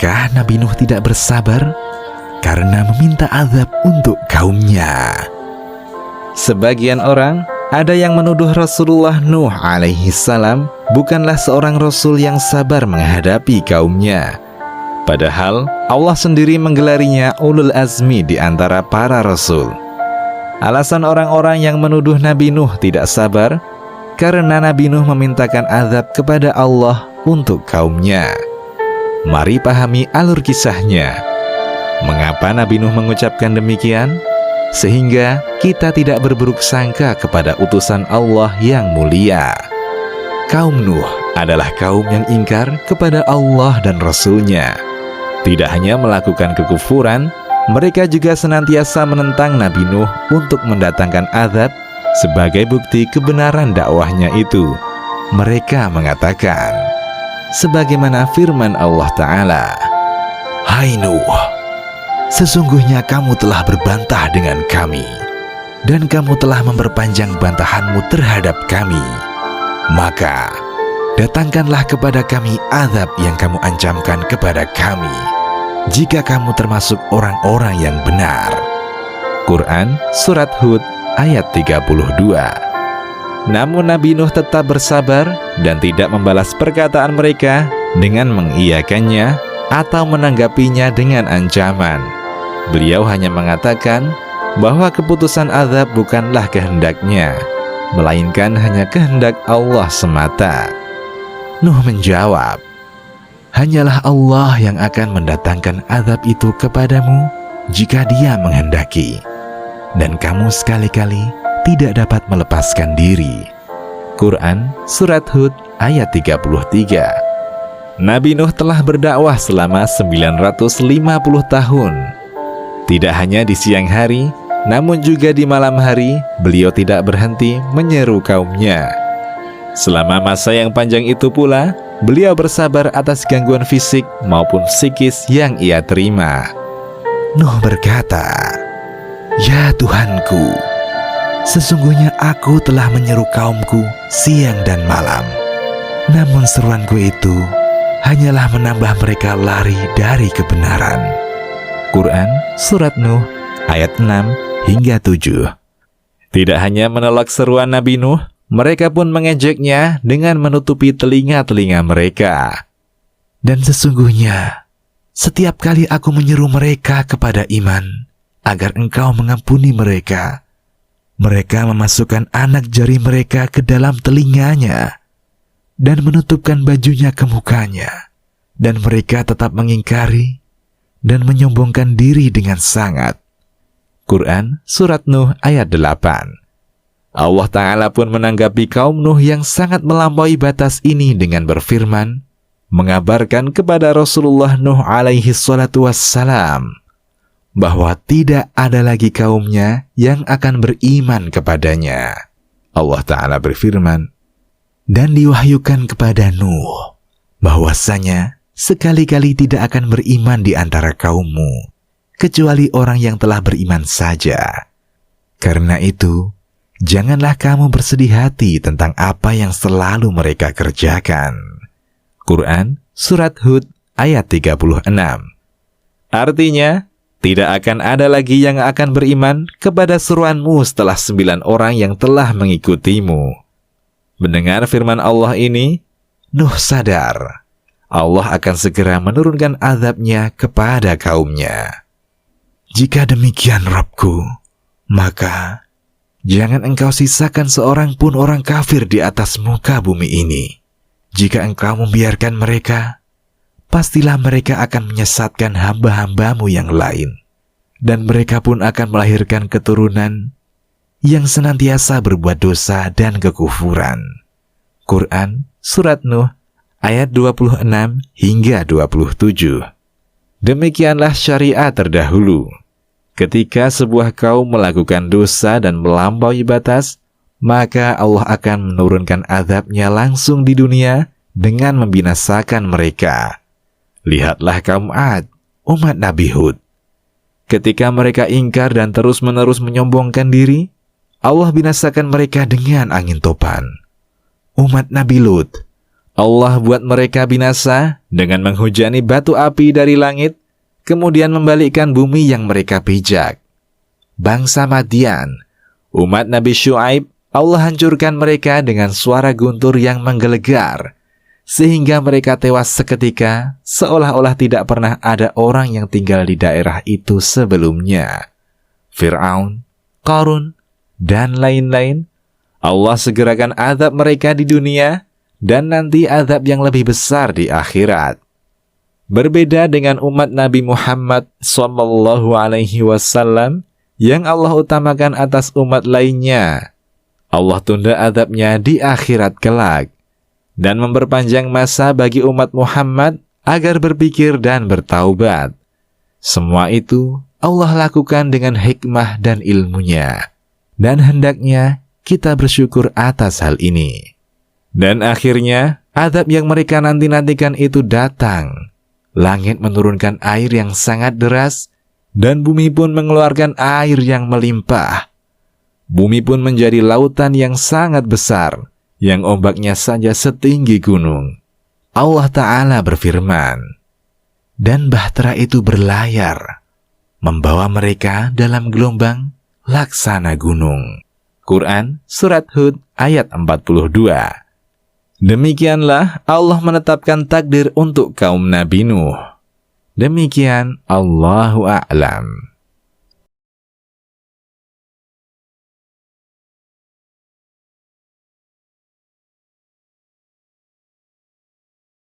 Apakah Nabi Nuh tidak bersabar karena meminta azab untuk kaumnya? Sebagian orang ada yang menuduh Rasulullah Nuh alaihi salam bukanlah seorang rasul yang sabar menghadapi kaumnya. Padahal Allah sendiri menggelarinya ulul azmi di antara para rasul. Alasan orang-orang yang menuduh Nabi Nuh tidak sabar karena Nabi Nuh memintakan azab kepada Allah untuk kaumnya. Mari pahami alur kisahnya. Mengapa Nabi Nuh mengucapkan demikian? Sehingga kita tidak berburuk sangka kepada utusan Allah yang mulia. Kaum Nuh adalah kaum yang ingkar kepada Allah dan Rasul-Nya. Tidak hanya melakukan kekufuran, mereka juga senantiasa menentang Nabi Nuh untuk mendatangkan azab sebagai bukti kebenaran dakwahnya itu. Mereka mengatakan, sebagaimana firman Allah Ta'ala, "Hai Nuh, sesungguhnya kamu telah berbantah dengan kami, dan kamu telah memperpanjang bantahanmu terhadap kami. Maka, datangkanlah kepada kami azab yang kamu ancamkan kepada kami, jika kamu termasuk orang-orang yang benar." Quran Surat Hud ayat 32. Namun Nabi Nuh tetap bersabar dan tidak membalas perkataan mereka dengan mengiyakannya atau menanggapinya dengan ancaman. Beliau hanya mengatakan bahwa keputusan azab bukanlah kehendaknya, melainkan hanya kehendak Allah semata. Nuh menjawab, "Hanyalah Allah yang akan mendatangkan azab itu kepadamu jika Dia menghendaki, dan kamu sekali-kali tidak dapat melepaskan diri." Quran Surat Hud ayat 33. Nabi Nuh telah berdakwah selama 950 tahun. Tidak hanya di siang hari, namun juga di malam hari, beliau tidak berhenti menyeru kaumnya. Selama masa yang panjang itu pula, beliau bersabar atas gangguan fisik maupun psikis yang ia terima. Nuh berkata, "Ya Tuhanku, sesungguhnya aku telah menyeru kaumku siang dan malam. Namun seruanku itu hanyalah menambah mereka lari dari kebenaran." Quran Surat Nuh ayat 6 hingga 7. Tidak hanya menolak seruan Nabi Nuh, mereka pun mengejeknya dengan menutupi telinga-telinga mereka. "Dan sesungguhnya, setiap kali aku menyeru mereka kepada iman, agar engkau mengampuni mereka, mereka memasukkan anak jari mereka ke dalam telinganya dan menutupkan bajunya ke mukanya, dan mereka tetap mengingkari dan menyombongkan diri dengan sangat." Quran Surat Nuh ayat 8. Allah Ta'ala pun menanggapi kaum Nuh yang sangat melampaui batas ini dengan berfirman, mengabarkan kepada Rasulullah Nuh alaihi salatu wassalam bahwa tidak ada lagi kaumnya yang akan beriman kepadanya. Allah Ta'ala berfirman, "Dan diwahyukan kepada Nuh bahwasanya sekali-kali tidak akan beriman di antara kaummu, kecuali orang yang telah beriman saja. Karena itu, janganlah kamu bersedih hati tentang apa yang selalu mereka kerjakan." Quran Surat Hud ayat 36. Artinya, tidak akan ada lagi yang akan beriman kepada seruanmu setelah 9 orang yang telah mengikutimu. Mendengar firman Allah ini, Nuh sadar Allah akan segera menurunkan azabnya kepada kaumnya. "Jika demikian Rabbku, maka jangan engkau sisakan seorang pun orang kafir di atas muka bumi ini. Jika engkau membiarkan mereka, pastilah mereka akan menyesatkan hamba-hambamu yang lain, dan mereka pun akan melahirkan keturunan yang senantiasa berbuat dosa dan kekufuran." Quran Surat Nuh ayat 26 hingga 27. Demikianlah syariat terdahulu. Ketika sebuah kaum melakukan dosa dan melampaui batas, maka Allah akan menurunkan azabnya langsung di dunia dengan membinasakan mereka. Lihatlah kaum Ad, umat Nabi Hud. Ketika mereka ingkar dan terus-menerus menyombongkan diri, Allah binasakan mereka dengan angin topan. Umat Nabi Lut, Allah buat mereka binasa dengan menghujani batu api dari langit, kemudian membalikkan bumi yang mereka pijak. Bangsa Madian, umat Nabi Syuaib, Allah hancurkan mereka dengan suara guntur yang menggelegar, sehingga mereka tewas seketika, seolah-olah tidak pernah ada orang yang tinggal di daerah itu sebelumnya. Fir'aun, Qarun, dan lain-lain, Allah segerakan azab mereka di dunia, dan nanti azab yang lebih besar di akhirat. Berbeda dengan umat Nabi Muhammad SAW yang Allah utamakan atas umat lainnya, Allah tunda azabnya di akhirat kelak dan memperpanjang masa bagi umat Muhammad agar berpikir dan bertaubat. Semua itu Allah lakukan dengan hikmah dan ilmunya, dan hendaknya kita bersyukur atas hal ini. Dan akhirnya, azab yang mereka nanti-nantikan itu datang. Langit menurunkan air yang sangat deras, dan bumi pun mengeluarkan air yang melimpah. Bumi pun menjadi lautan yang sangat besar, yang ombaknya saja setinggi gunung. Allah Ta'ala berfirman, dan bahtera itu berlayar, membawa mereka dalam gelombang laksana gunung. Quran Surat Hud ayat 42. Demikianlah Allah menetapkan takdir untuk kaum Nabi Nuh. Demikian, Allahu a'lam.